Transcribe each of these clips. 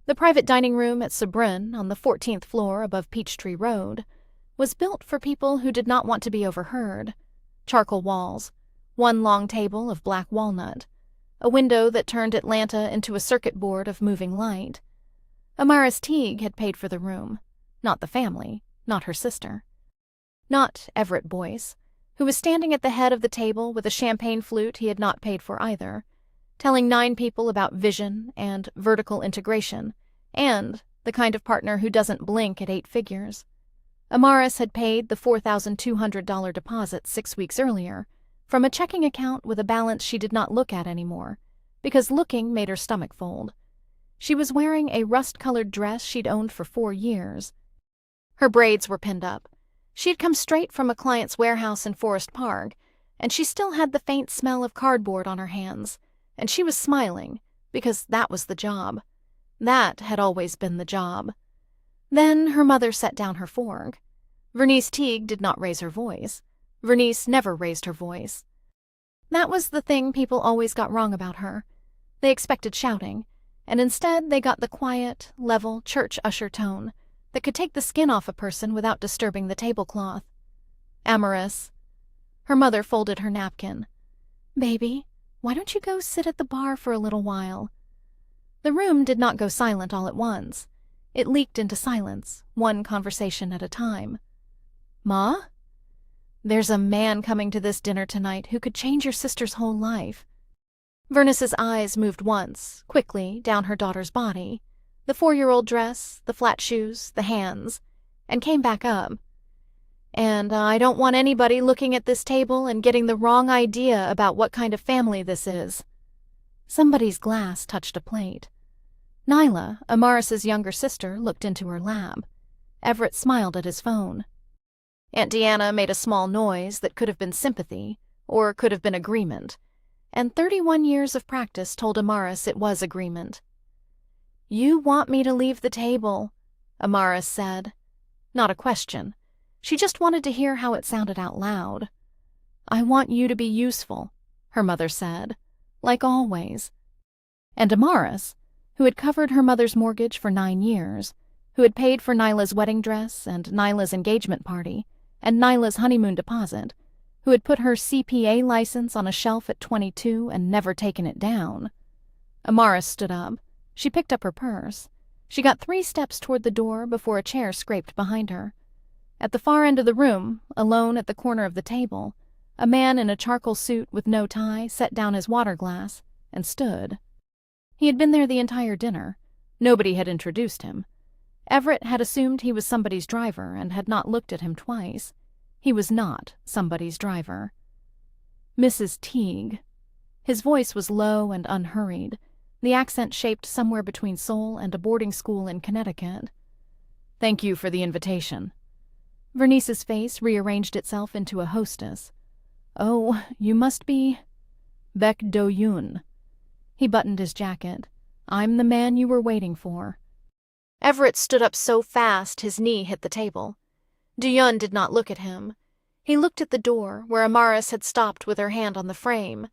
The private dining room at Sabrin on the 14th floor above Peachtree Road was built for people who did not want to be overheard. Charcoal walls, one long table of black walnut, a window that turned Atlanta into a circuit board of moving light. Amaris Teague had paid for the room, not the family, not her sister. Not Everett Boyce, who was standing at the head of the table with a champagne flute he had not paid for either, telling 9 people about vision and vertical integration, and the kind of partner who doesn't blink at 8 figures. Amaris had paid the $4,200 deposit 6 weeks earlier from a checking account with a balance she did not look at anymore, because looking made her stomach fold. She was wearing a rust-colored dress she'd owned for 4 years. Her braids were pinned up. She had come straight from a client's warehouse in Forest Park, and she still had the faint smell of cardboard on her hands, and she was smiling, because that was the job. That had always been the job. Then her mother set down her fork. Vernice Teague did not raise her voice. Vernice never raised her voice. That was the thing people always got wrong about her. They expected shouting, and instead they got the quiet, level, church usher tone that could take the skin off a person without disturbing the tablecloth. Amaris. Her mother folded her napkin. "Baby, why don't you go sit at the bar for a little while?" The room did not go silent all at once. It leaked into silence, one conversation at a time. "Ma? There's a man coming to this dinner tonight who could change your sister's whole life." Vernice's eyes moved once, quickly, down her daughter's body, the 4-year-old dress, the flat shoes, the hands, and came back up. "And I don't want anybody looking at this table and getting the wrong idea about what kind of family this is." Somebody's glass touched a plate. Nyla, Amaris's younger sister, looked into her lap. Everett smiled at his phone. Aunt Deanna made a small noise that could have been sympathy, or could have been agreement, and 31 years of practice told Amaris it was agreement. "You want me to leave the table," Amaris said. Not a question. She just wanted to hear how it sounded out loud. "I want you to be useful," her mother said, like always. And Amaris, who had covered her mother's mortgage for 9 years, who had paid for Nyla's wedding dress and Nyla's engagement party and Nyla's honeymoon deposit, who had put her CPA license on a shelf at 22 and never taken it down. Amaris stood up. She picked up her purse. She got 3 steps toward the door before a chair scraped behind her. At the far end of the room, alone at the corner of the table, a man in a charcoal suit with no tie set down his water glass and stood. He had been there the entire dinner. Nobody had introduced him. Everett had assumed he was somebody's driver and had not looked at him twice. He was not somebody's driver. "Mrs. Teague." His voice was low and unhurried, the accent shaped somewhere between Seoul and a boarding school in Connecticut. "Thank you for the invitation." Vernice's face rearranged itself into a hostess. "Oh, you must be Baek Do-yoon." He buttoned his jacket. "I'm the man you were waiting for." Everett stood up so fast his knee hit the table. Do-yoon did not look at him. He looked at the door where Amaris had stopped with her hand on the frame,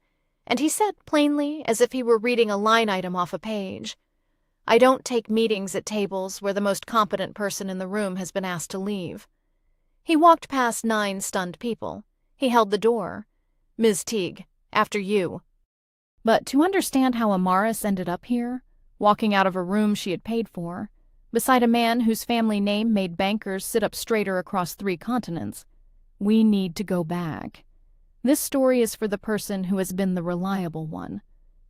and he said plainly, as if he were reading a line item off a page, "I don't take meetings at tables where the most competent person in the room has been asked to leave." He walked past 9 stunned people. He held the door. "Ms. Teague, after you." But to understand how Amaris ended up here, walking out of a room she had paid for, beside a man whose family name made bankers sit up straighter across 3 continents, we need to go back. This story is for the person who has been the reliable one.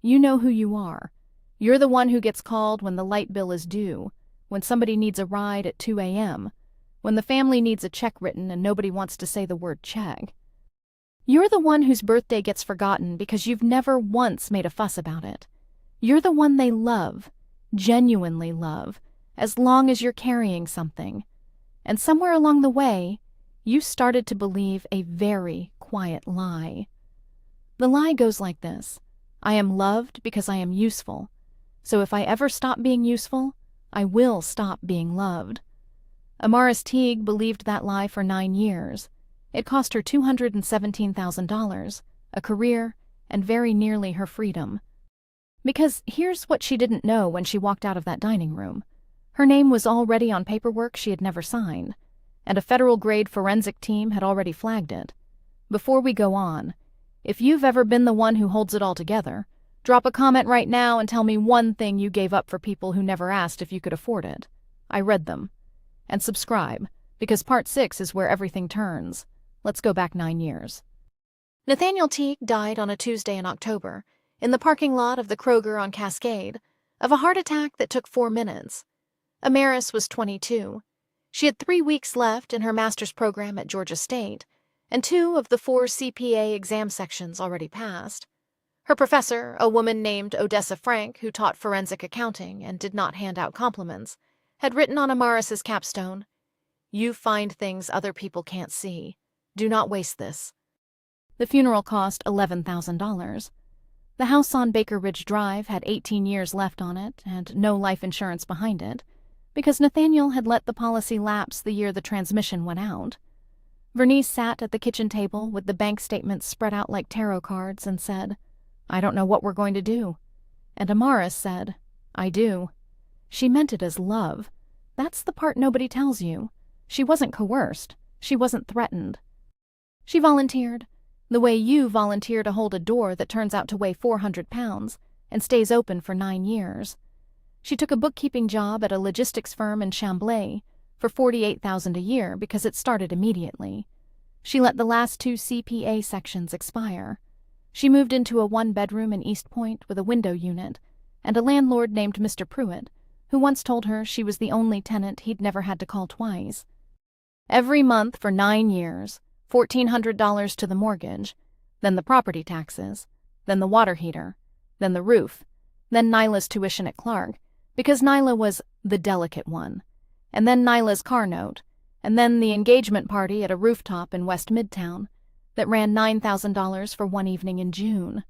You know who you are. You're the one who gets called when the light bill is due, when somebody needs a ride at 2 a.m., when the family needs a check written and nobody wants to say the word check. You're the one whose birthday gets forgotten because you've never once made a fuss about it. You're the one they love, genuinely love, as long as you're carrying something. And somewhere along the way, you started to believe a very quiet lie. The lie goes like this: I am loved because I am useful. So if I ever stop being useful, I will stop being loved. Amaris Teague believed that lie for 9 years. It cost her $217,000, a career, and very nearly her freedom. Because here's what she didn't know when she walked out of that dining room. Her name was already on paperwork she had never signed, and a federal-grade forensic team had already flagged it. Before we go on, if you've ever been the one who holds it all together, drop a comment right now and tell me one thing you gave up for people who never asked if you could afford it. I read them. And subscribe, because part 6 is where everything turns. Let's go back 9 years. Nathaniel Teague died on a Tuesday in October, in the parking lot of the Kroger on Cascade, of a heart attack that took 4 minutes. Amaris was 22. She had 3 weeks left in her master's program at Georgia State, and 2 of the 4 CPA exam sections already passed. Her professor, a woman named Odessa Frank, who taught forensic accounting and did not hand out compliments, had written on Amaris's capstone, "You find things other people can't see. Do not waste this." The funeral cost $11,000. The house on Baker Ridge Drive had 18 years left on it and no life insurance behind it, because Nathaniel had let the policy lapse the year the transmission went out. Vernice sat at the kitchen table with the bank statements spread out like tarot cards and said, "I don't know what we're going to do." And Amaris said, "I do." She meant it as love. That's the part nobody tells you. She wasn't coerced. She wasn't threatened. She volunteered, the way you volunteer to hold a door that turns out to weigh 400 pounds and stays open for 9 years. She took a bookkeeping job at a logistics firm in Chambly for $48,000 a year because it started immediately. She let the last 2 CPA sections expire. She moved into a 1-bedroom in East Point with a window unit and a landlord named Mr. Pruitt, who once told her she was the only tenant he'd never had to call twice. Every month for 9 years, $1,400 to the mortgage, then the property taxes, then the water heater, then the roof, then Nyla's tuition at Clark, because Nyla was the delicate one, and then Nyla's car note, and then the engagement party at a rooftop in West Midtown that ran $9,000 for one evening in June.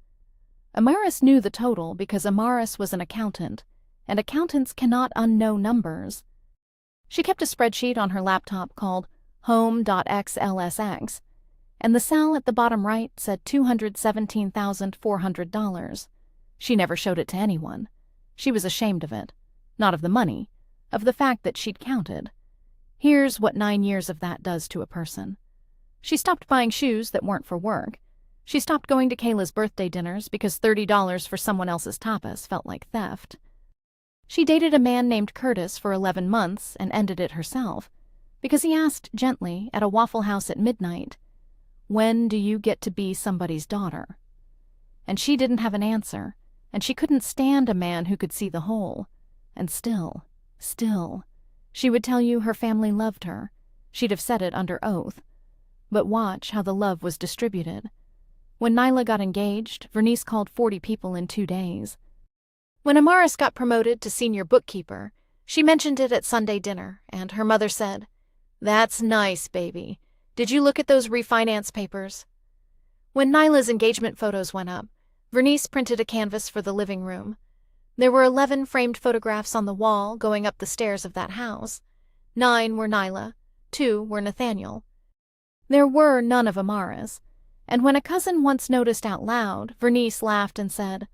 Amaris knew the total because Amaris was an accountant, and accountants cannot unknow numbers. She kept a spreadsheet on her laptop called home.xlsx, and the cell at the bottom right said $217,400. She never showed it to anyone. She was ashamed of it. Not of the money, of the fact that she'd counted. Here's what 9 years of that does to a person. She stopped buying shoes that weren't for work. She stopped going to Kayla's birthday dinners because $30 for someone else's tapas felt like theft. She dated a man named Curtis for 11 months and ended it herself, because he asked gently at a Waffle House at midnight, "When do you get to be somebody's daughter?" And she didn't have an answer, and she couldn't stand a man who could see the whole. And still, she would tell you her family loved her. She'd have said it under oath. But watch how the love was distributed. When Nyla got engaged, Vernice called 40 people in 2 days. When Amaris got promoted to senior bookkeeper, she mentioned it at Sunday dinner, and her mother said, "That's nice, baby. Did you look at those refinance papers?" When Nyla's engagement photos went up, Vernice printed a canvas for the living room. There were 11 framed photographs on the wall going up the stairs of that house. 9 were Nyla, 2 were Nathaniel. There were none of Amaris, and when a cousin once noticed out loud, Vernice laughed and said,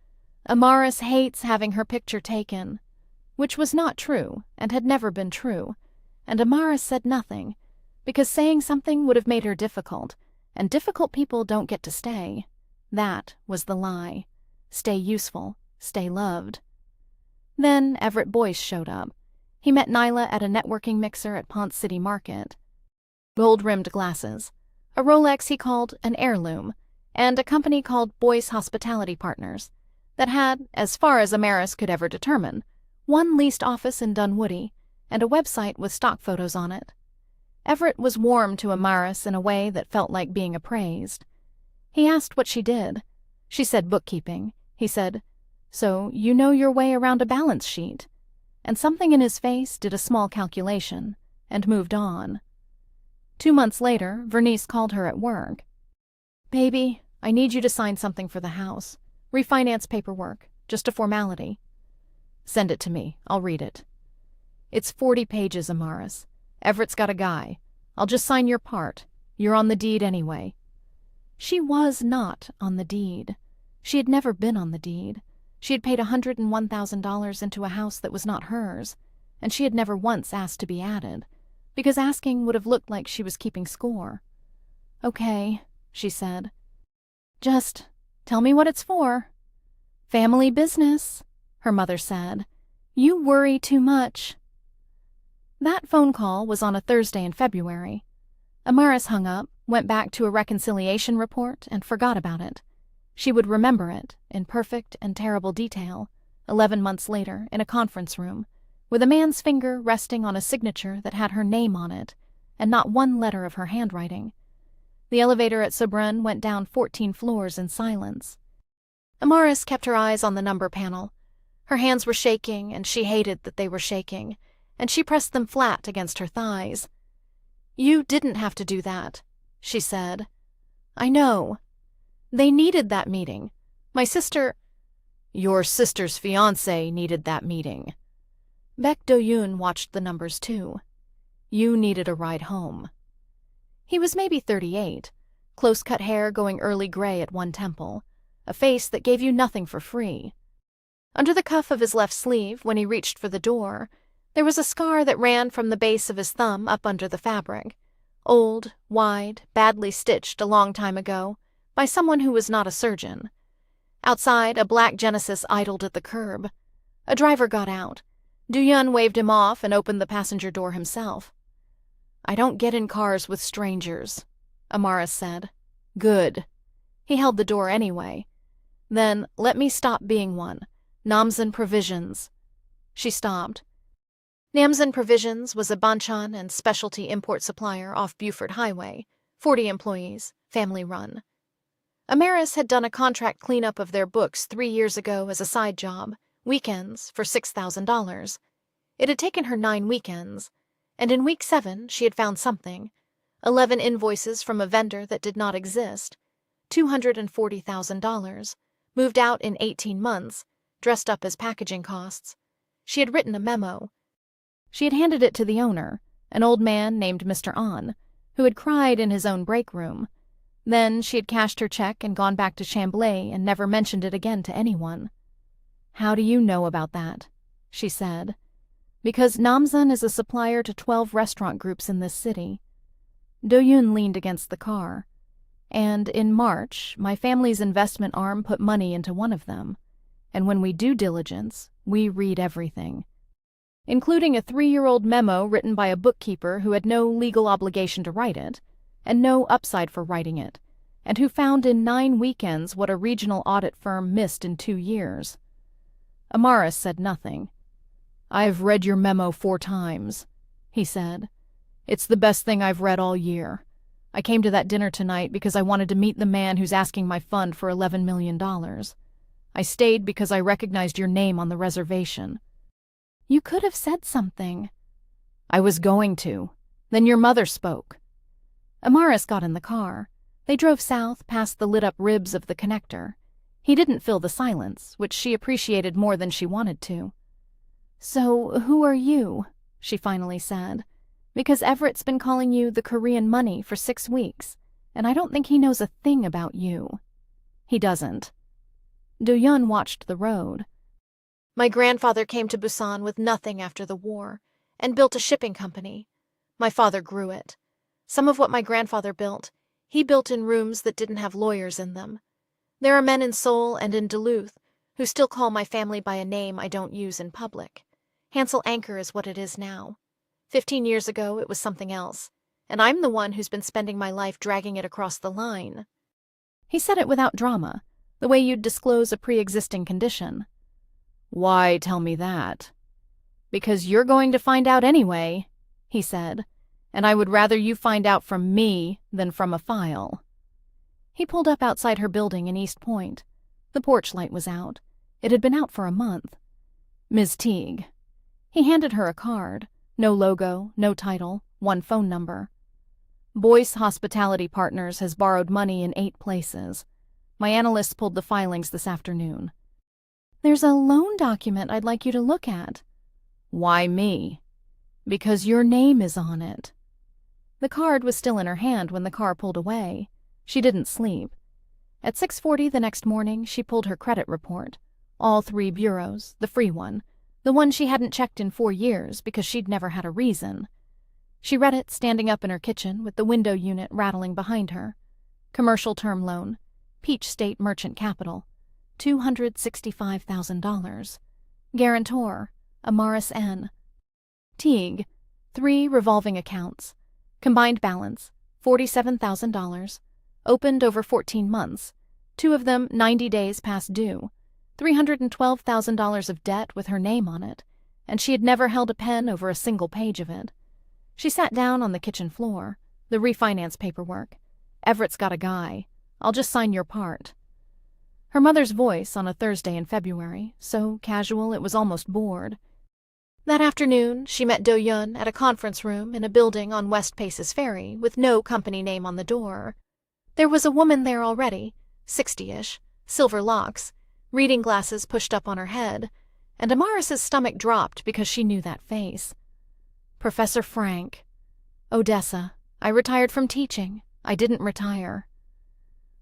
"Amaris hates having her picture taken," which was not true and had never been true, and Amaris said nothing, because saying something would have made her difficult, and difficult people don't get to stay. That was the lie. Stay useful, stay loved. Then Everett Boyce showed up. He met Nyla at a networking mixer at Ponce City Market. Gold-rimmed glasses, a Rolex he called an heirloom, and a company called Boyce Hospitality Partners that had, as far as Amaris could ever determine, one leased office in Dunwoody and a website with stock photos on it. Everett was warm to Amaris in a way that felt like being appraised. He asked what she did. She said bookkeeping. He said, "So you know your way around a balance sheet." And something in his face did a small calculation and moved on. 2 months later, Vernice called her at work. "Baby, I need you to sign something for the house. Refinance paperwork. Just a formality." "Send it to me. I'll read it." "It's 40 pages, Amaris. Everett's got a guy. I'll just sign your part. You're on the deed anyway." She was not on the deed. She had never been on the deed. She had paid $101,000 into a house that was not hers, and she had never once asked to be added, because asking would have looked like she was keeping score. "Okay," she said. "Just tell me what it's for." "Family business," her mother said. "You worry too much." That phone call was on a Thursday in February. Amaris hung up, went back to a reconciliation report, and forgot about it. She would remember it, in perfect and terrible detail, 11 months later, in a conference room, with a man's finger resting on a signature that had her name on it, and not one letter of her handwriting. The elevator at Sobrun went down 14 floors in silence. Amaris kept her eyes on the number panel. Her hands were shaking, and she hated that they were shaking, and she pressed them flat against her thighs. "You didn't have to do that," she said. "I know. They needed that meeting. My sister—" "Your sister's fiancé needed that meeting." Baek Do-yoon watched the numbers too. "You needed a ride home." He was maybe 38, close-cut hair going early gray at one temple, a face that gave you nothing for free. Under the cuff of his left sleeve, when he reached for the door, there was a scar that ran from the base of his thumb up under the fabric, old, wide, badly stitched a long time ago, by someone who was not a surgeon. Outside, a black Genesis idled at the curb. A driver got out. Do-yoon waved him off and opened the passenger door himself. "I don't get in cars with strangers," Amaris said. "Good." He held the door anyway. "Then let me stop being one. Namsan Provisions." She stopped. Namsan Provisions was a banchan and specialty import supplier off Buford Highway, 40 employees, family-run. Amaris had done a contract cleanup of their books 3 years ago as a side job, weekends, for $6,000. It had taken her 9 weekends, and in week 7 she had found something: 11 invoices from a vendor that did not exist, $240,000, moved out in 18 months, dressed up as packaging costs. She had written a memo. She had handed it to the owner, an old man named Mr. An, who had cried in his own break room. Then she had cashed her check and gone back to Chambly and never mentioned it again to anyone. "How do you know about that?" she said. "Because Namsan is a supplier to 12 restaurant groups in this city." Do-yoon leaned against the car. "And in March, my family's investment arm put money into one of them. And when we do diligence, we read everything, including a 3-year-old memo written by a bookkeeper who had no legal obligation to write it, and no upside for writing it, and who found in 9 weekends what a regional audit firm missed in 2 years. Amaris said nothing. "I've read your memo 4 times, he said. "It's the best thing I've read all year. I came to that dinner tonight because I wanted to meet the man who's asking my fund for $11 million. I stayed because I recognized your name on the reservation." "You could have said something." "I was going to. Then your mother spoke." Amaris got in the car. They drove south past the lit-up ribs of the connector. He didn't fill the silence, which she appreciated more than she wanted to. "So who are you?" she finally said. "Because Everett's been calling you the Korean money for 6 weeks, and I don't think he knows a thing about you." "He doesn't." Do-yoon watched the road. "My grandfather came to Busan with nothing after the war, and built a shipping company. My father grew it. Some of what my grandfather built, he built in rooms that didn't have lawyers in them. There are men in Seoul and in Duluth who still call my family by a name I don't use in public. Hansel Anchor is what it is now. 15 years ago, it was something else, and I'm the one who's been spending my life dragging it across the line." He said it without drama, the way you'd disclose a pre-existing condition. "Why tell me that?" "Because you're going to find out anyway," he said, "and I would rather you find out from me than from a file." He pulled up outside her building in East Point. The porch light was out. It had been out for a month. "Ms. Teague." He handed her a card. No logo, no title, 1 phone number. "Boyce Hospitality Partners has borrowed money in 8 places. My analysts pulled the filings this afternoon." "There's a loan document I'd like you to look at." "Why me?" "Because your name is on it." The card was still in her hand when the car pulled away. She didn't sleep. At 6:40 the next morning, she pulled her credit report. All 3 bureaus, the free one, the one she hadn't checked in 4 years because she'd never had a reason. She read it standing up in her kitchen with the window unit rattling behind her. Commercial term loan, Peach State Merchant Capital, $265,000. Guarantor, Amaris N. Teague, 3 revolving accounts. Combined balance, $47,000. Opened over 14 months. 2 of them 90 days past due. $312,000 of debt with her name on it, and she had never held a pen over a single page of it. She sat down on the kitchen floor. The refinance paperwork. Everett's got a guy. I'll just sign your part. Her mother's voice on a Thursday in February, so casual it was almost bored. That afternoon, she met Do-Yun at a conference room in a building on West Paces Ferry with no company name on the door. There was a woman there already, 60-ish, silver locks, reading glasses pushed up on her head, and Amaris's stomach dropped because she knew that face. Professor Frank. Odessa. I retired from teaching. I didn't retire.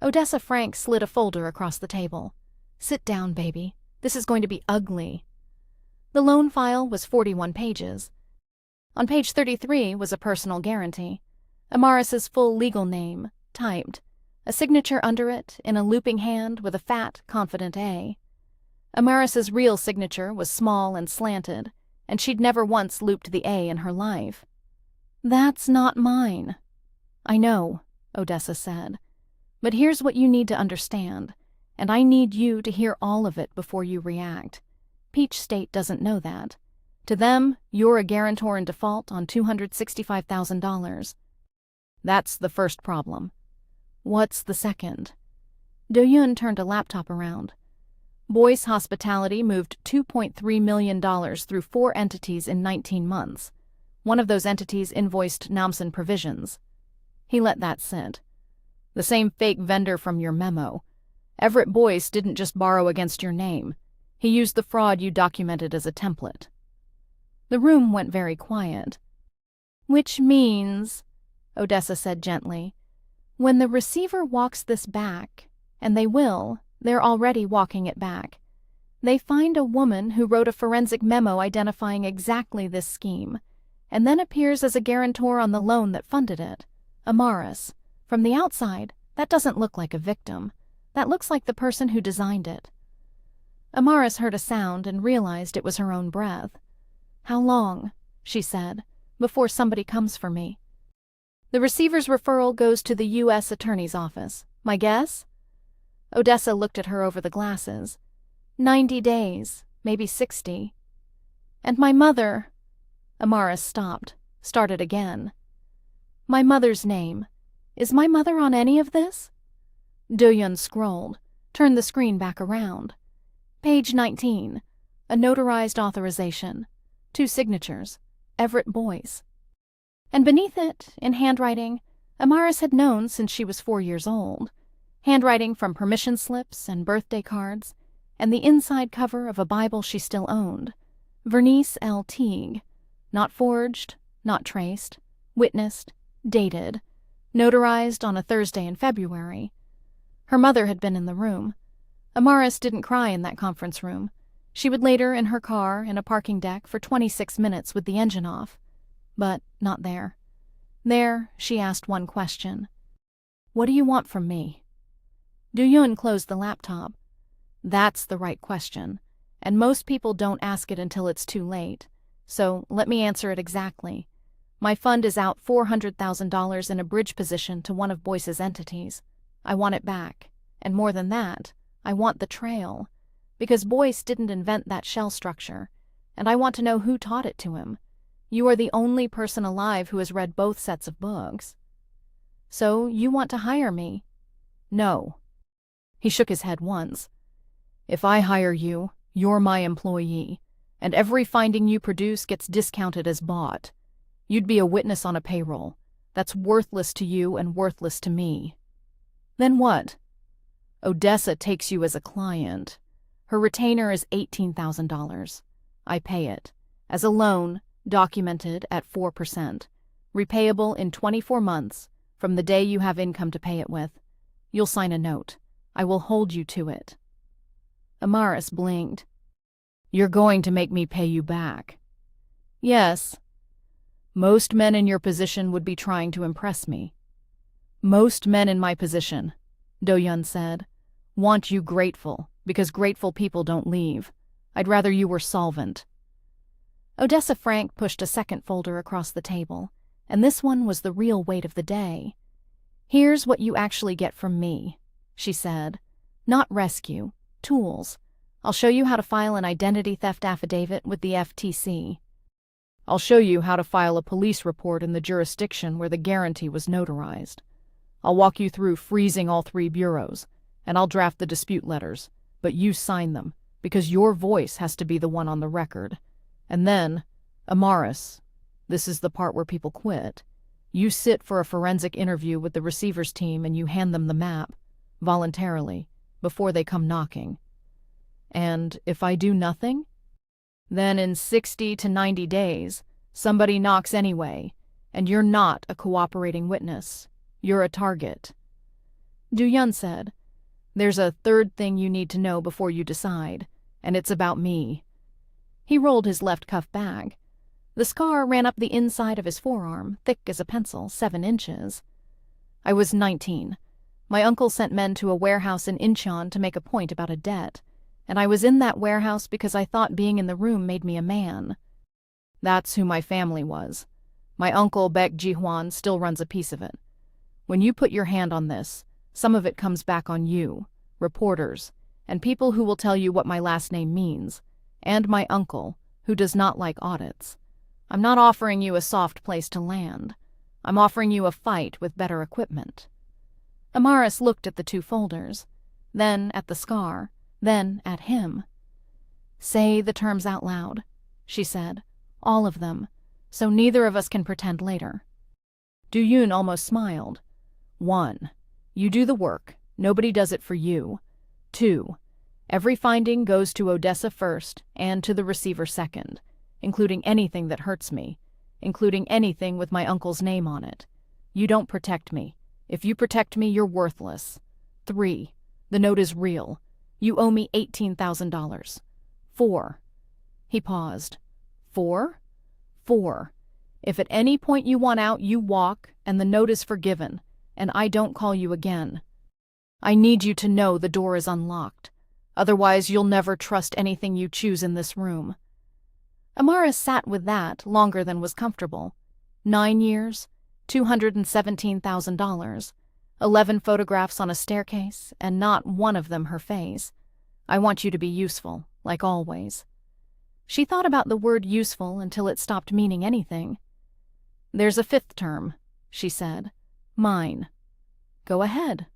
Odessa Frank slid a folder across the table. Sit down, baby. This is going to be ugly. The loan file was 41 pages. On page 33 was a personal guarantee. Amaris's full legal name, typed. A signature under it in a looping hand with a fat, confident A. Amaris's real signature was small and slanted, and she'd never once looped the A in her life. That's not mine. I know, Odessa said. But here's what you need to understand, and I need you to hear all of it before you react. Peach State doesn't know that. To them, you're a guarantor in default on $265,000. That's the first problem. What's the second? Do-Yun turned a laptop around. Boyce Hospitality moved $2.3 million through 4 entities in 19 months. One of those entities invoiced Namsen Provisions. He let that sit. The same fake vendor from your memo. Everett Boyce didn't just borrow against your name. He used the fraud you documented as a template. The room went very quiet. Which means, Odessa said gently, when the receiver walks this back, and they will, they're already walking it back, they find a woman who wrote a forensic memo identifying exactly this scheme, and then appears as a guarantor on the loan that funded it, Amaris. From the outside, that doesn't look like a victim. That looks like the person who designed it. Amaris heard a sound and realized it was her own breath. How long, she said, before somebody comes for me? The receiver's referral goes to the U.S. Attorney's Office. My guess? Odessa looked at her over the glasses. 90 days, maybe 60. And my mother... Amaris stopped, started again. My mother's name. Is my mother on any of this? Do-Yun scrolled, turned the screen back around. Page 19. A notarized authorization. 2 signatures. Everett Boyce. And beneath it, in handwriting, Amaris had known since she was 4 years old. Handwriting from permission slips and birthday cards, and the inside cover of a Bible she still owned. Vernice L. Teague. Not forged, not traced, witnessed, dated, notarized on a Thursday in February. Her mother had been in the room. Amaris didn't cry in that conference room. She would later in her car in a parking deck for 26 minutes with the engine off. But not there. There, she asked one question. What do you want from me? Do-Yun closed the laptop. That's the right question, and most people don't ask it until it's too late. So let me answer it exactly. My fund is out $400,000 in a bridge position to one of Boyce's entities. I want it back. And more than that, I want the trail. Because Boyce didn't invent that shell structure, and I want to know who taught it to him. You are the only person alive who has read both sets of books. So you want to hire me? No. He shook his head once. If I hire you, you're my employee, and every finding you produce gets discounted as bought. You'd be a witness on a payroll. That's worthless to you and worthless to me. Then what? Odessa takes you as a client. Her retainer is $18,000. I pay it. As a loan, documented at 4%. Repayable in 24 months from the day you have income to pay it with. You'll sign a note. I will hold you to it. Amaris blinked. "You're going to make me pay you back." "Yes." "Most men in your position would be trying to impress me." "Most men in my position," Do-Yun said, "want you grateful, because grateful people don't leave. I'd rather you were solvent." Odessa Frank pushed a second folder across the table, and this one was the real weight of the day. "Here's what you actually get from me," she said. "Not rescue, tools. I'll show you how to file an identity theft affidavit with the FTC. I'll show you how to file a police report in the jurisdiction where the guarantee was notarized. I'll walk you through freezing all 3 bureaus, and I'll draft the dispute letters, but you sign them, because your voice has to be the one on the record. And then, Amaris, this is the part where people quit. You sit for a forensic interview with the receiver's team and you hand them the map, voluntarily, before they come knocking. And if I do nothing, then in 60 to 90 days, somebody knocks anyway, and you're not a cooperating witness. You're a target." Do-Yun said, "There's a third thing you need to know before you decide, and it's about me." He rolled his left cuff back. The scar ran up the inside of his forearm, thick as a pencil, 7 inches. "I was 19. My uncle sent men to a warehouse in Incheon to make a point about a debt, and I was in that warehouse because I thought being in the room made me a man. That's who my family was. My uncle, Baek Ji-hwan, still runs a piece of it. When you put your hand on this, some of it comes back on you, reporters, and people who will tell you what my last name means, and my uncle, who does not like audits. I'm not offering you a soft place to land. I'm offering you a fight with better equipment." Amaris looked at the 2 folders, then at the scar, then at him. "Say the terms out loud," she said, "all of them, so neither of us can pretend later." Do-Yun almost smiled. 1. You do the work. Nobody does it for you. 2. Every finding goes to Odessa first and to the receiver second, including anything that hurts me, including anything with my uncle's name on it. You don't protect me. If you protect me, you're worthless. 3. The note is real. You owe me $18,000. 4. He paused. 4? 4. If at any point you want out, you walk, and the note is forgiven, and I don't call you again. I need you to know the door is unlocked. Otherwise, you'll never trust anything you choose in this room." Amaris sat with that longer than was comfortable. 9 years, $217,000, 11 photographs on a staircase, and not one of them her face. "I want you to be useful, like always." She thought about the word useful until it stopped meaning anything. "There's a 5th term," she said. "Mine." "Go ahead."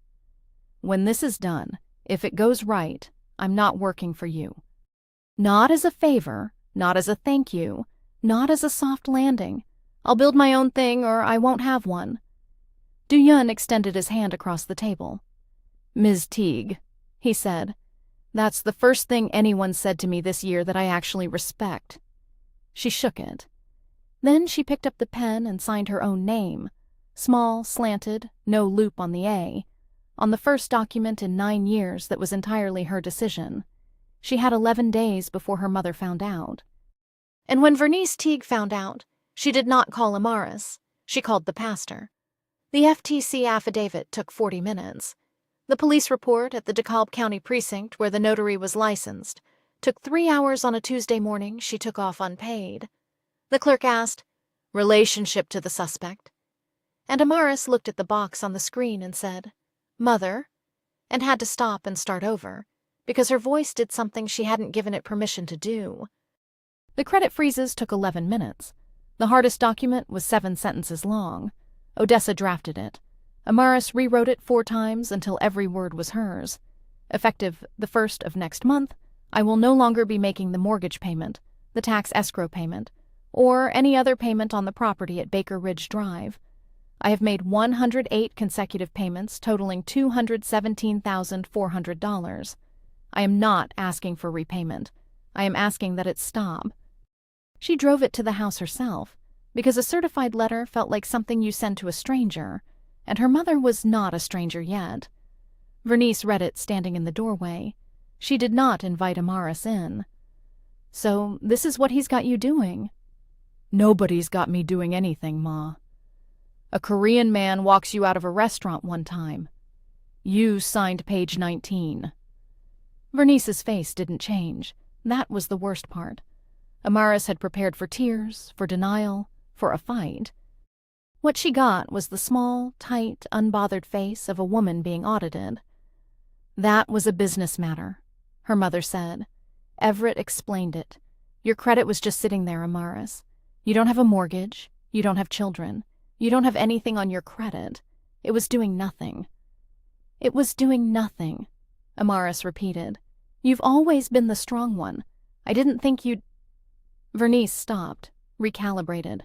"When this is done, if it goes right, I'm not working for you. Not as a favor, not as a thank you, not as a soft landing. I'll build my own thing or I won't have one." Do-Yun extended his hand across the table. "Ms. Teague," he said, "that's the first thing anyone said to me this year that I actually respect." She shook it. Then she picked up the pen and signed her own name, small, slanted, no loop on the A, on the first document in 9 years that was entirely her decision. She had 11 days before her mother found out. And when Vernice Teague found out, she did not call Amaris. She called the pastor. The FTC affidavit took 40 minutes. The police report at the DeKalb County precinct where the notary was licensed took 3 hours on a Tuesday morning she took off unpaid. The clerk asked, "Relationship to the suspect?" And Amaris looked at the box on the screen and said, "Mother," and had to stop and start over, because her voice did something she hadn't given it permission to do. The credit freezes took 11 minutes. The hardest document was 7 sentences long. Odessa drafted it. Amaris rewrote it 4 times until every word was hers. Effective the 1st of next month, I will no longer be making the mortgage payment, the tax escrow payment, or any other payment on the property at Baker Ridge Drive. I have made 108 consecutive payments totaling $217,400. I am not asking for repayment. I am asking that it stop. She drove it to the house herself, because a certified letter felt like something you send to a stranger, and her mother was not a stranger yet. Vernice read it standing in the doorway. She did not invite Amaris in. "So this is what he's got you doing?" "Nobody's got me doing anything, Ma. A Korean man walks you out of a restaurant one time. You signed page 19. Vernice's face didn't change. That was the worst part. Amaris had prepared for tears, for denial, for a fight. What she got was the small, tight, unbothered face of a woman being audited. "That was a business matter," her mother said. "Everett explained it. Your credit was just sitting there, Amaris. You don't have a mortgage. You don't have children. You don't have anything on your credit. It was doing nothing." "It was doing nothing," Amaris repeated. "You've always been the strong one. I didn't think you'd—" Vernice stopped, recalibrated.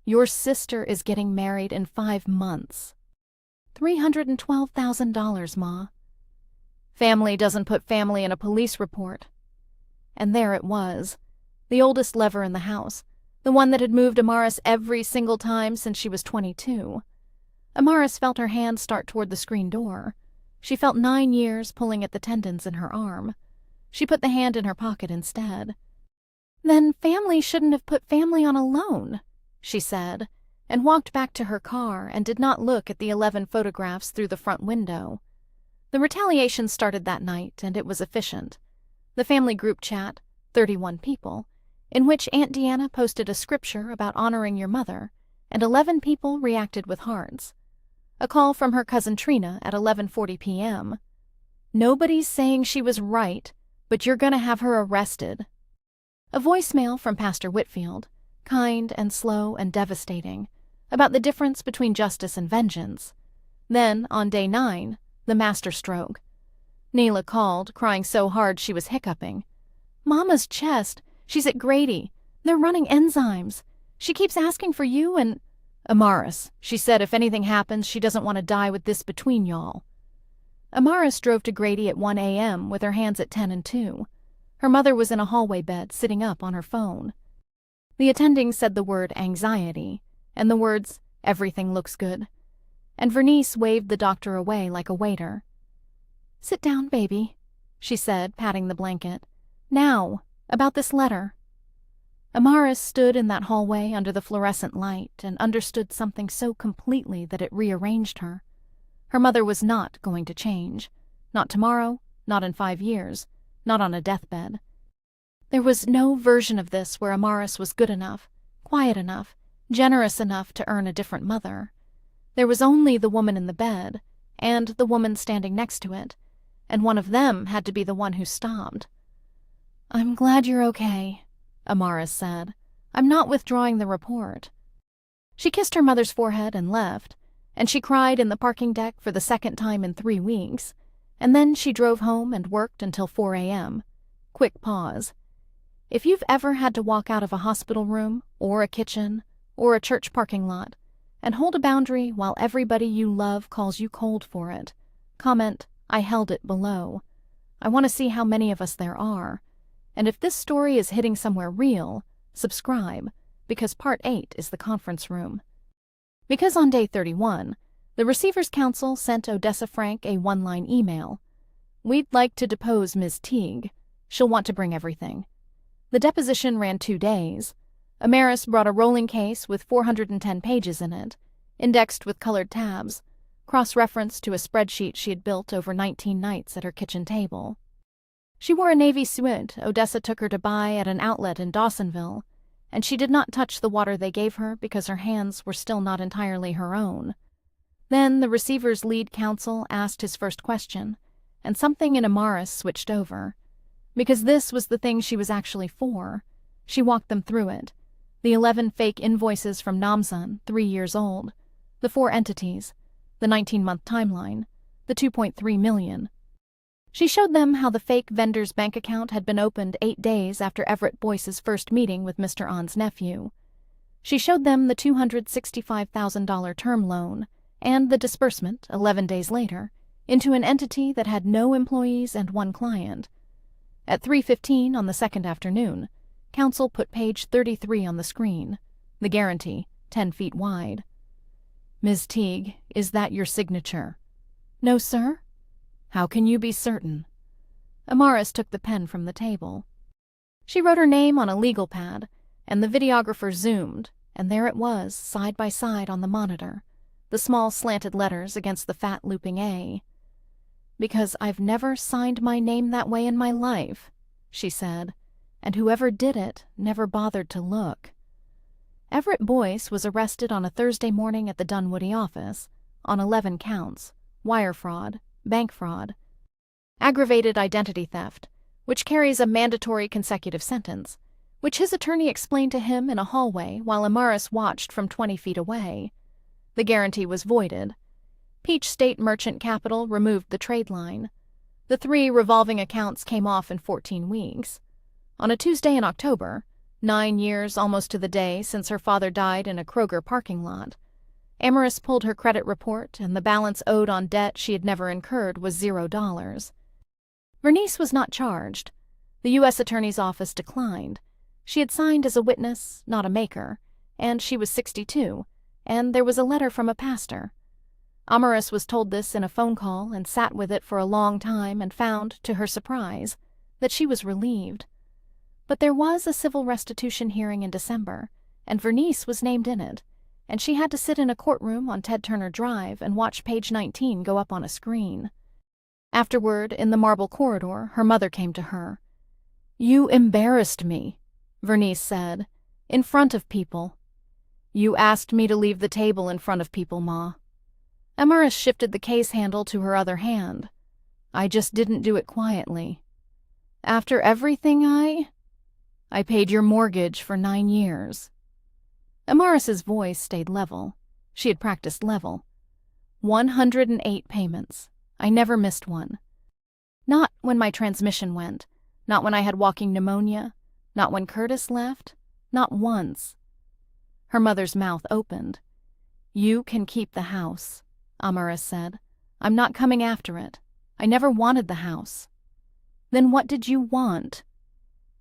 "Your sister is getting married in 5 months. $312,000, Ma. Family doesn't put family in a police report." And there it was, the oldest lever in the house, the one that had moved Amaris every single time since she was 22. Amaris felt her hand start toward the screen door. She felt 9 years pulling at the tendons in her arm. She put the hand in her pocket instead. "Then family shouldn't have put family on a loan," she said, and walked back to her car and did not look at the 11 photographs through the front window. The retaliation started that night, and it was efficient. The family group chat, 31 people, in which Aunt Deanna posted a scripture about honoring your mother, and 11 people reacted with hearts. A call from her cousin Trina at 11:40 p.m. "Nobody's saying she was right, but you're going to have her arrested." A voicemail from Pastor Whitfield, kind and slow and devastating, about the difference between justice and vengeance. Then, on day 9, the master stroke. Neela called, crying so hard she was hiccuping. "Mama's chest. She's at Grady. They're running enzymes. She keeps asking for you and—" "Amaris. She said if anything happens, she doesn't want to die with this between y'all." Amaris drove to Grady at 1 a.m. with her hands at 10 and 2. Her mother was in a hallway bed, sitting up on her phone. The attending said the word anxiety, and the words, "Everything looks good," and Vernice waved the doctor away like a waiter. "Sit down, baby," she said, patting the blanket. "Now, about this letter." Amaris stood in that hallway under the fluorescent light and understood something so completely that it rearranged her. Her mother was not going to change. Not tomorrow, not in 5 years, not on a deathbed. There was no version of this where Amaris was good enough, quiet enough, generous enough to earn a different mother. There was only the woman in the bed, and the woman standing next to it, and one of them had to be the one who stopped. "I'm glad you're okay," Amaris said. "I'm not withdrawing the report." She kissed her mother's forehead and left, and she cried in the parking deck for the 2nd time in 3 weeks, and then she drove home and worked until 4 a.m. Quick pause. If you've ever had to walk out of a hospital room, or a kitchen, or a church parking lot, and hold a boundary while everybody you love calls you cold for it, comment, "I held it" below. I want to see how many of us there are. And if this story is hitting somewhere real, subscribe, because Part 8 is the conference room. Because on day 31, the Receivers Council sent Odessa Frank a 1-line email. "We'd like to depose Ms. Teague. She'll want to bring everything." The deposition ran 2 days. Amaris brought a rolling case with 410 pages in it, indexed with colored tabs, cross-referenced to a spreadsheet she had built over 19 nights at her kitchen table. She wore a navy suit Odessa took her to buy at an outlet in Dawsonville, and she did not touch the water they gave her because her hands were still not entirely her own. Then the receiver's lead counsel asked his first question, and something in Amaris switched over. Because this was the thing she was actually for, she walked them through it. The 11 fake invoices from Namsan, 3 years old, the 4 entities, the 19-month timeline, the $2.3 million. She showed them how the fake vendor's bank account had been opened 8 days after Everett Boyce's first meeting with Mr. On's nephew. She showed them the $265,000 term loan and the disbursement, 11 days later, into an entity that had no employees and 1 client. At 3:15 on the 2nd afternoon, counsel put page 33 on the screen, the guarantee, 10 feet wide. "Ms. Teague, is that your signature?" "No, sir." "How can you be certain?" Amaris took the pen from the table. She wrote her name on a legal pad, and the videographer zoomed, and there it was, side by side on the monitor, the small slanted letters against the fat looping A. "Because I've never signed my name that way in my life," she said, "and whoever did it never bothered to look." Everett Boyce was arrested on a Thursday morning at the Dunwoody office on 11 counts: wire fraud, bank fraud, aggravated identity theft, which carries a mandatory consecutive sentence, which his attorney explained to him in a hallway while Amaris watched from 20 feet away. The guarantee was voided. Peach State Merchant Capital removed the trade line. The 3 revolving accounts came off in 14 weeks. On a Tuesday in October, 9 years almost to the day since her father died in a Kroger parking lot, Amaris pulled her credit report, and the balance owed on debt she had never incurred was $0. Vernice was not charged. The U.S. Attorney's Office declined. She had signed as a witness, not a maker, and she was 62, and there was a letter from a pastor. Amaris was told this in a phone call and sat with it for a long time and found, to her surprise, that she was relieved. But there was a civil restitution hearing in December, and Vernice was named in it, and she had to sit in a courtroom on Ted Turner Drive and watch page 19 go up on a screen. Afterward, in the marble corridor, her mother came to her. "You embarrassed me," Vernice said, "in front of people." "You asked me to leave the table in front of people, Ma." Amaris shifted the case handle to her other hand. "I just didn't do it quietly. After everything I paid your mortgage for 9 years. Amaris's voice stayed level. She had practiced level. 108 payments. I never missed one. Not when my transmission went, not when I had walking pneumonia, not when Curtis left, not once. Her mother's mouth opened. "You can keep the house," Amaris said. "I'm not coming after it. I never wanted the house." "Then what did you want?"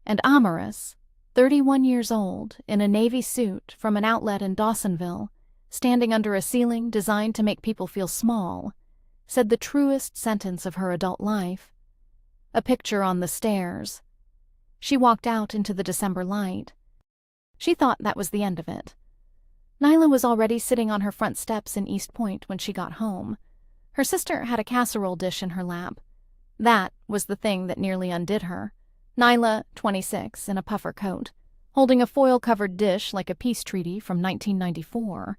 And Amaris, 31 years old, in a navy suit from an outlet in Dawsonville, standing under a ceiling designed to make people feel small, said the truest sentence of her adult life. "A picture on the stairs." She walked out into the December light. She thought that was the end of it. Nyla was already sitting on her front steps in East Point when she got home. Her sister had a casserole dish in her lap. That was the thing that nearly undid her. Nyla, 26, in a puffer coat, holding a foil-covered dish like a peace treaty from 1994.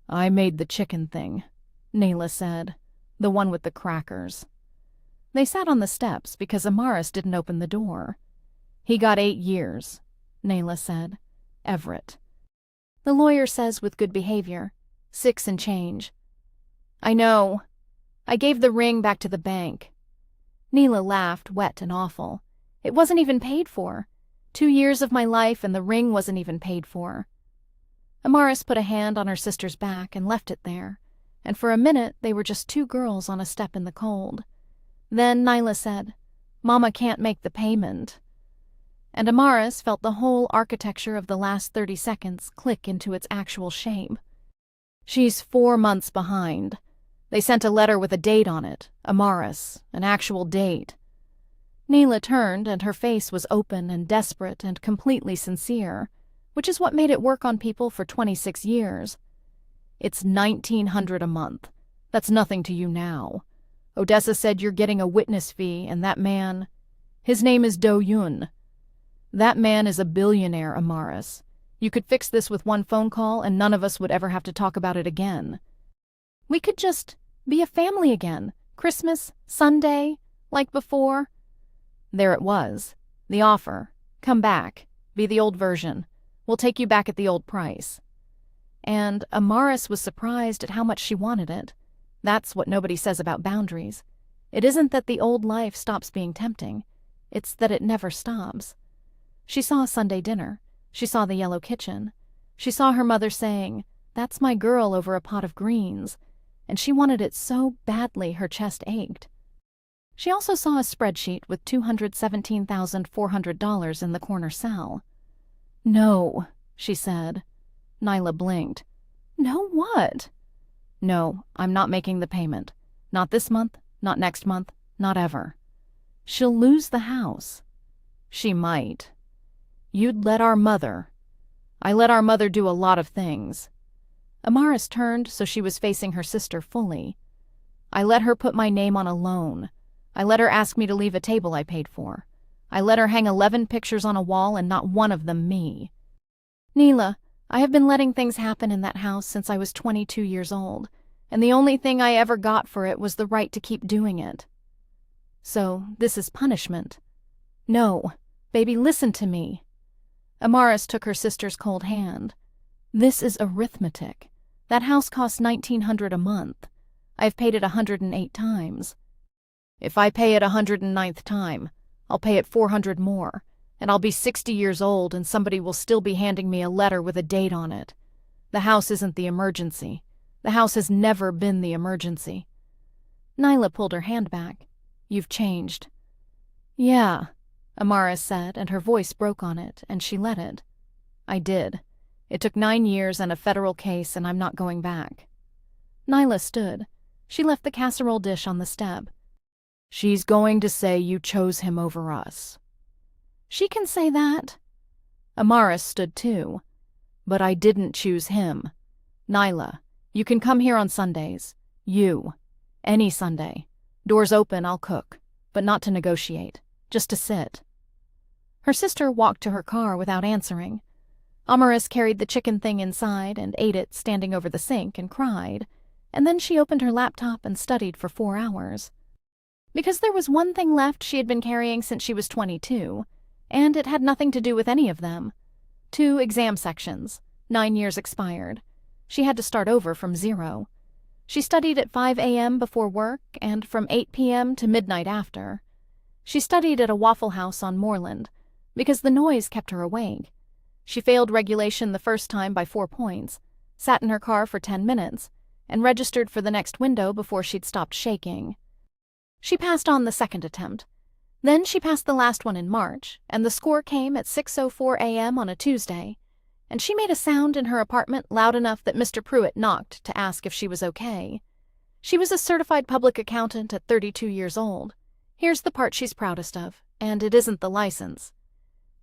"I made the chicken thing," Nyla said. "The one with the crackers." They sat on the steps because Amaris didn't open the door. "He got 8 years, Nyla said. "Everett." "The lawyer says with good behavior. 6 and change." "I know. I gave the ring back to the bank." Nyla laughed, wet and awful. "It wasn't even paid for. 2 years of my life and the ring wasn't even paid for." Amaris put a hand on her sister's back and left it there, and for a minute they were just 2 girls on a step in the cold. Then Nyla said, "Mama can't make the payment." And Amaris felt the whole architecture of the last 30 seconds click into its actual shape. "She's 4 months behind. They sent a letter with a date on it, Amaris, an actual date." Nyla turned, and her face was open and desperate and completely sincere, which is what made it work on people for 26 years. "It's $1,900 a month. That's nothing to you now. Odessa said you're getting a witness fee, and that man, his name is Do-Yun. That man is a billionaire, Amaris. You could fix this with 1 phone call, and none of us would ever have to talk about it again. We could just be a family again, Christmas, Sunday, like before." There it was, the offer. "Come back. Be the old version. We'll take you back at the old price." And Amaris was surprised at how much she wanted it. That's what nobody says about boundaries. It isn't that the old life stops being tempting. It's that it never stops. She saw Sunday dinner. She saw the yellow kitchen. She saw her mother saying, "That's my girl," over a pot of greens, and she wanted it so badly her chest ached. She also saw a spreadsheet with $217,400 in the corner cell. "No," she said. Nyla blinked. "No what?" "No, I'm not making the payment. Not this month, not next month, not ever." She'll lose the house. She might. You'd let our mother. I let our mother do a lot of things. Amaris turned so she was facing her sister fully. I let her put my name on a loan. I let her ask me to leave a table I paid for. I let her hang 11 pictures on a wall and not one of them me. Neela, I have been letting things happen in that house since I was 22 years old, and the only thing I ever got for it was the right to keep doing it. So, this is punishment. No, baby, listen to me. Amaris took her sister's cold hand. This is arithmetic. That house costs $1,900 a month. I've paid it 108 times. If I pay it 109th time, I'll pay it 400 more, and I'll be 60 years old and somebody will still be handing me a letter with a date on it. The house isn't the emergency. The house has never been the emergency. Nyla pulled her hand back. You've changed. Yeah, Amaris said, and her voice broke on it, and she let it. I did. It took 9 years and a federal case, and I'm not going back. Nyla stood. She left the casserole dish on the step. She's going to say you chose him over us. She can say that. Amaris stood too. But I didn't choose him. Nyla, you can come here on Sundays. You. Any Sunday. Doors open, I'll cook. But not to negotiate. Just to sit. Her sister walked to her car without answering. Amaris carried the chicken thing inside and ate it standing over the sink and cried. And then she opened her laptop and studied for 4 hours. Because there was one thing left she had been carrying since she was 22, and it had nothing to do with any of them. 2 exam sections, 9 years expired. She had to start over from 0. She studied at 5 a.m. before work and from 8 p.m. to midnight after. She studied at a Waffle House on Moreland, because the noise kept her awake. She failed regulation the first time by 4 points, sat in her car for 10 minutes, and registered for the next window before she'd stopped shaking. She passed on the second attempt. Then she passed the last one in March, and the score came at 6:04 a.m. on a Tuesday, and she made a sound in her apartment loud enough that Mr. Pruitt knocked to ask if she was okay. She was a certified public accountant at 32 years old. Here's the part she's proudest of, and it isn't the license.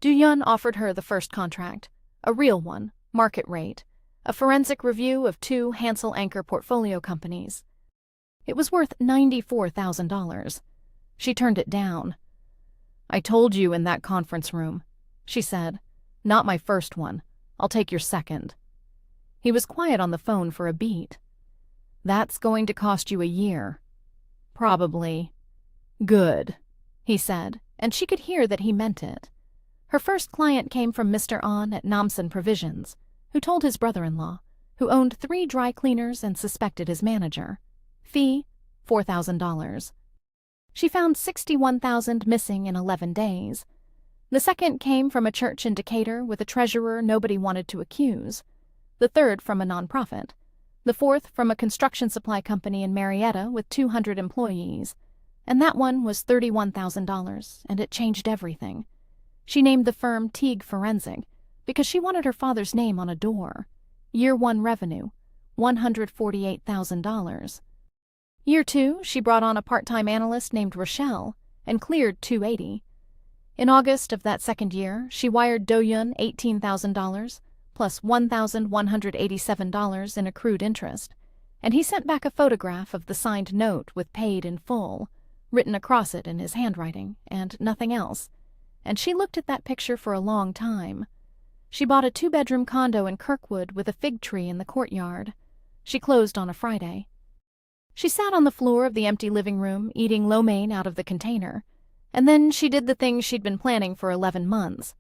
Du-Yun offered her the first contract, a real one, market rate, a forensic review of 2 Hansel Anchor portfolio companies. It was worth $94,000. She turned it down. I told you in that conference room, she said. Not my first one. I'll take your second. He was quiet on the phone for a beat. That's going to cost you a year. Probably. Good, he said, and she could hear that he meant it. Her first client came from Mr. An at Namsen Provisions, who told his brother-in-law, who owned 3 dry cleaners and suspected his manager. Fee, $4,000. She found $61,000 missing in 11 days. The second came from a church in Decatur with a treasurer nobody wanted to accuse. The third from a nonprofit. The fourth from a construction supply company in Marietta with 200 employees. And that one was $31,000, and it changed everything. She named the firm Teague Forensic because she wanted her father's name on a door. Year 1 revenue, $148,000. Year 2, she brought on a part-time analyst named Rochelle and cleared $280,000. In August of that second year, she wired Do-Yun $18,000 plus $1,187 in accrued interest, and he sent back a photograph of the signed note with paid in full, written across it in his handwriting, and nothing else. And she looked at that picture for a long time. She bought a 2-bedroom condo in Kirkwood with a fig tree in the courtyard. She closed on a Friday. She sat on the floor of the empty living room, eating lo mein out of the container. And then she did the thing she'd been planning for 11 months.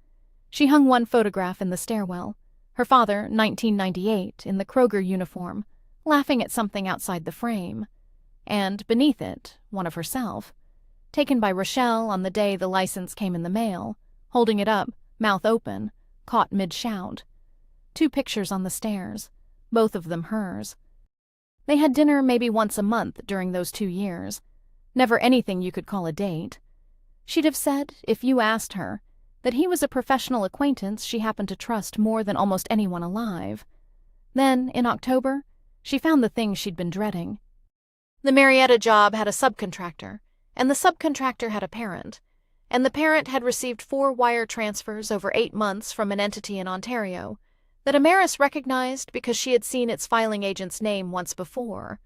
She hung one photograph in the stairwell. Her father, 1998, in the Kroger uniform, laughing at something outside the frame. And beneath it, one of herself, taken by Rochelle on the day the license came in the mail, holding it up, mouth open, caught mid-shout. 2 pictures on the stairs, both of them hers. They had dinner maybe once a month during those 2 years. Never anything you could call a date. She'd have said, if you asked her, that he was a professional acquaintance she happened to trust more than almost anyone alive. Then, in October, she found the thing she'd been dreading. The Marietta job had a subcontractor, and the subcontractor had a parent, and the parent had received 4 wire transfers over 8 months from an entity in Ontario that Amaris recognized because she had seen its filing agent's name once before.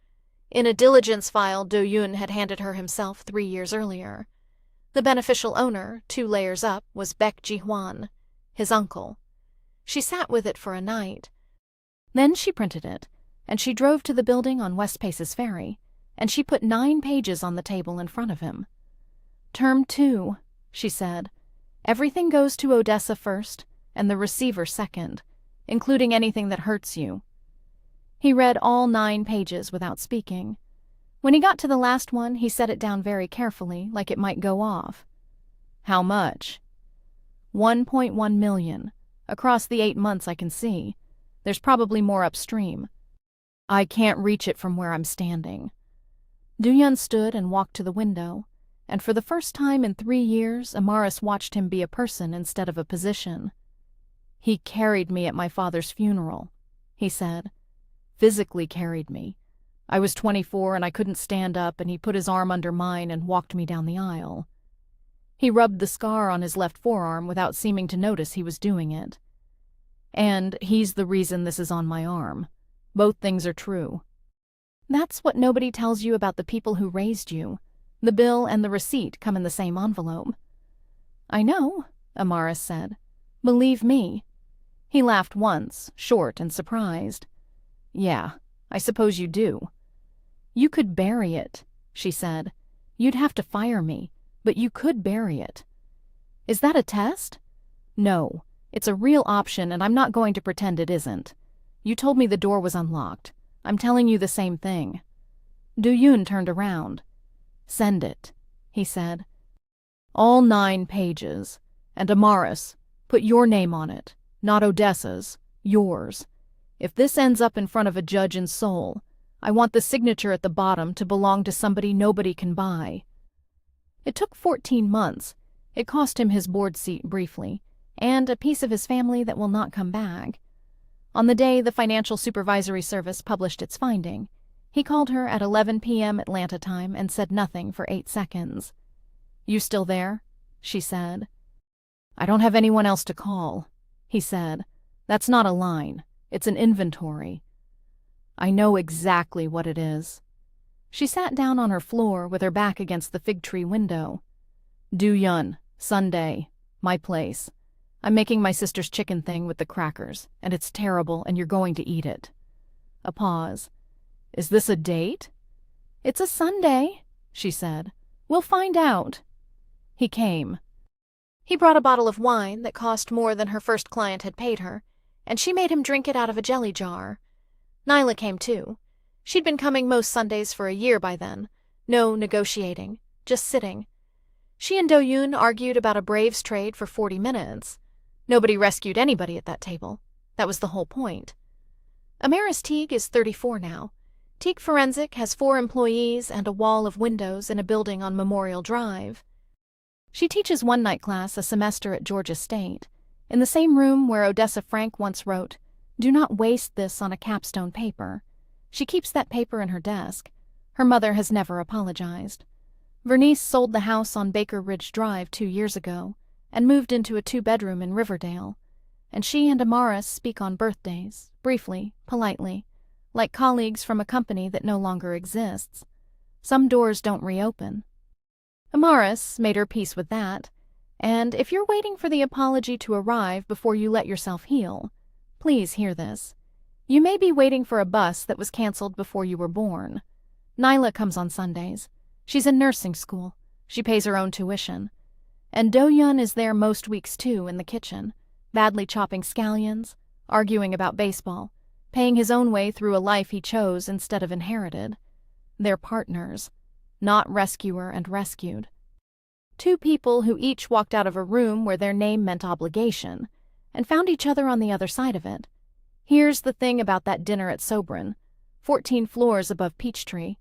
In a diligence file Do-yoon had handed her himself 3 years earlier. The beneficial owner, 2 layers up, was Baek Ji-hwan, his uncle. She sat with it for a night. Then she printed it, and she drove to the building on West Paces Ferry, and she put 9 pages on the table in front of him. "Term 2, she said. "Everything goes to Odessa first, and the receiver second, including anything that hurts you." He read all 9 pages without speaking. When he got to the last one, he set it down very carefully, like it might go off. "How much?" 1.1 million, across the 8 months I can see. There's probably more upstream. I can't reach it from where I'm standing. Do-yoon stood and walked to the window, and for the first time in 3 years, Amaris watched him be a person instead of a position. "He carried me at my father's funeral," he said. "Physically carried me. I was 24 and I couldn't stand up, and he put his arm under mine and walked me down the aisle." He rubbed the scar on his left forearm without seeming to notice he was doing it. "And he's the reason this is on my arm. Both things are true." "That's what nobody tells you about the people who raised you. The bill and the receipt come in the same envelope." "I know," Amaris said. "Believe me." He laughed once, short and surprised. "Yeah, I suppose you do." "You could bury it," she said. "You'd have to fire me, but you could bury it." "Is that a test?" "No, it's a real option, and I'm not going to pretend it isn't. You told me the door was unlocked. I'm telling you the same thing." Do-yoon turned around. "Send it," he said. "All 9 pages. And Amaris, put your name on it, not Odessa's, yours. If this ends up in front of a judge in Seoul, I want the signature at the bottom to belong to somebody nobody can buy." It took 14 months. It cost him his board seat briefly, and a piece of his family that will not come back. On the day the Financial Supervisory Service published its finding, he called her at 11 p.m. Atlanta time and said nothing for 8 seconds. "You still there?" she said. "I don't have anyone else to call," he said. "That's not a line. It's an inventory." "I know exactly what it is." She sat down on her floor with her back against the fig tree window. "Do-yoon, Sunday, my place. I'm making my sister's chicken thing with the crackers, and it's terrible, and you're going to eat it." A pause. "Is this a date?" "It's a Sunday," she said. "We'll find out." He came. He brought a bottle of wine that cost more than her first client had paid her, and she made him drink it out of a jelly jar. Nyla came too. She'd been coming most Sundays for a year by then. No negotiating, just sitting. She and Do-yoon argued about a Braves trade for 40 minutes. Nobody rescued anybody at that table. That was the whole point. Amaris Teague is 34 now. Teague Forensic has 4 employees and a wall of windows in a building on Memorial Drive. She teaches one-night class a semester at Georgia State, in the same room where Odessa Frank once wrote, "Do not waste this on a capstone paper." She keeps that paper in her desk. Her mother has never apologized. Vernice sold the house on Baker Ridge Drive 2 years ago and moved into a 2-bedroom in Riverdale, and she and Amaris speak on birthdays, briefly, politely, like colleagues from a company that no longer exists. Some doors don't reopen. Amaris made her peace with that, and if you're waiting for the apology to arrive before you let yourself heal, please hear this. You may be waiting for a bus that was canceled before you were born. Nyla comes on Sundays. She's in nursing school. She pays her own tuition. And Do-yoon is there most weeks too, in the kitchen, badly chopping scallions, arguing about baseball, paying his own way through a life he chose instead of inherited. They're partners, not rescuer and rescued. 2 people who each walked out of a room where their name meant obligation, and found each other on the other side of it. Here's the thing about that dinner at Sobran, 14 floors above Peachtree.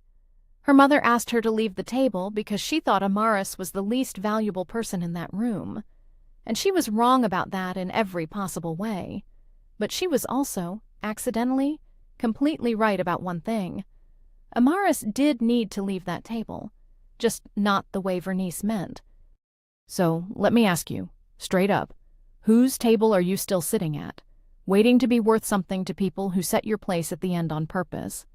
Her mother asked her to leave the table because she thought Amaris was the least valuable person in that room. And she was wrong about that in every possible way. But she was also, accidentally, completely right about one thing. Amaris did need to leave that table. just not the way Vernice meant. So, let me ask you, straight up, whose table are you still sitting at, waiting to be worth something to people who set your place at the end on purpose?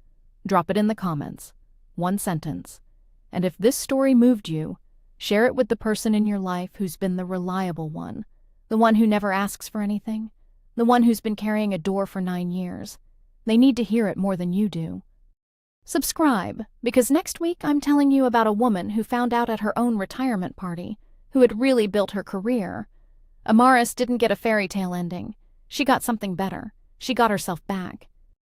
Drop it in the comments. One sentence. And if this story moved you, share it with the person in your life who's been the reliable one, the one who never asks for anything, the one who's been carrying a door for 9 years. They need to hear it more than you do. Subscribe, because next week I'm telling you about a woman who found out at her own retirement party, who had really built her career. Amaris didn't get a fairy tale ending. She got something better. She got herself back.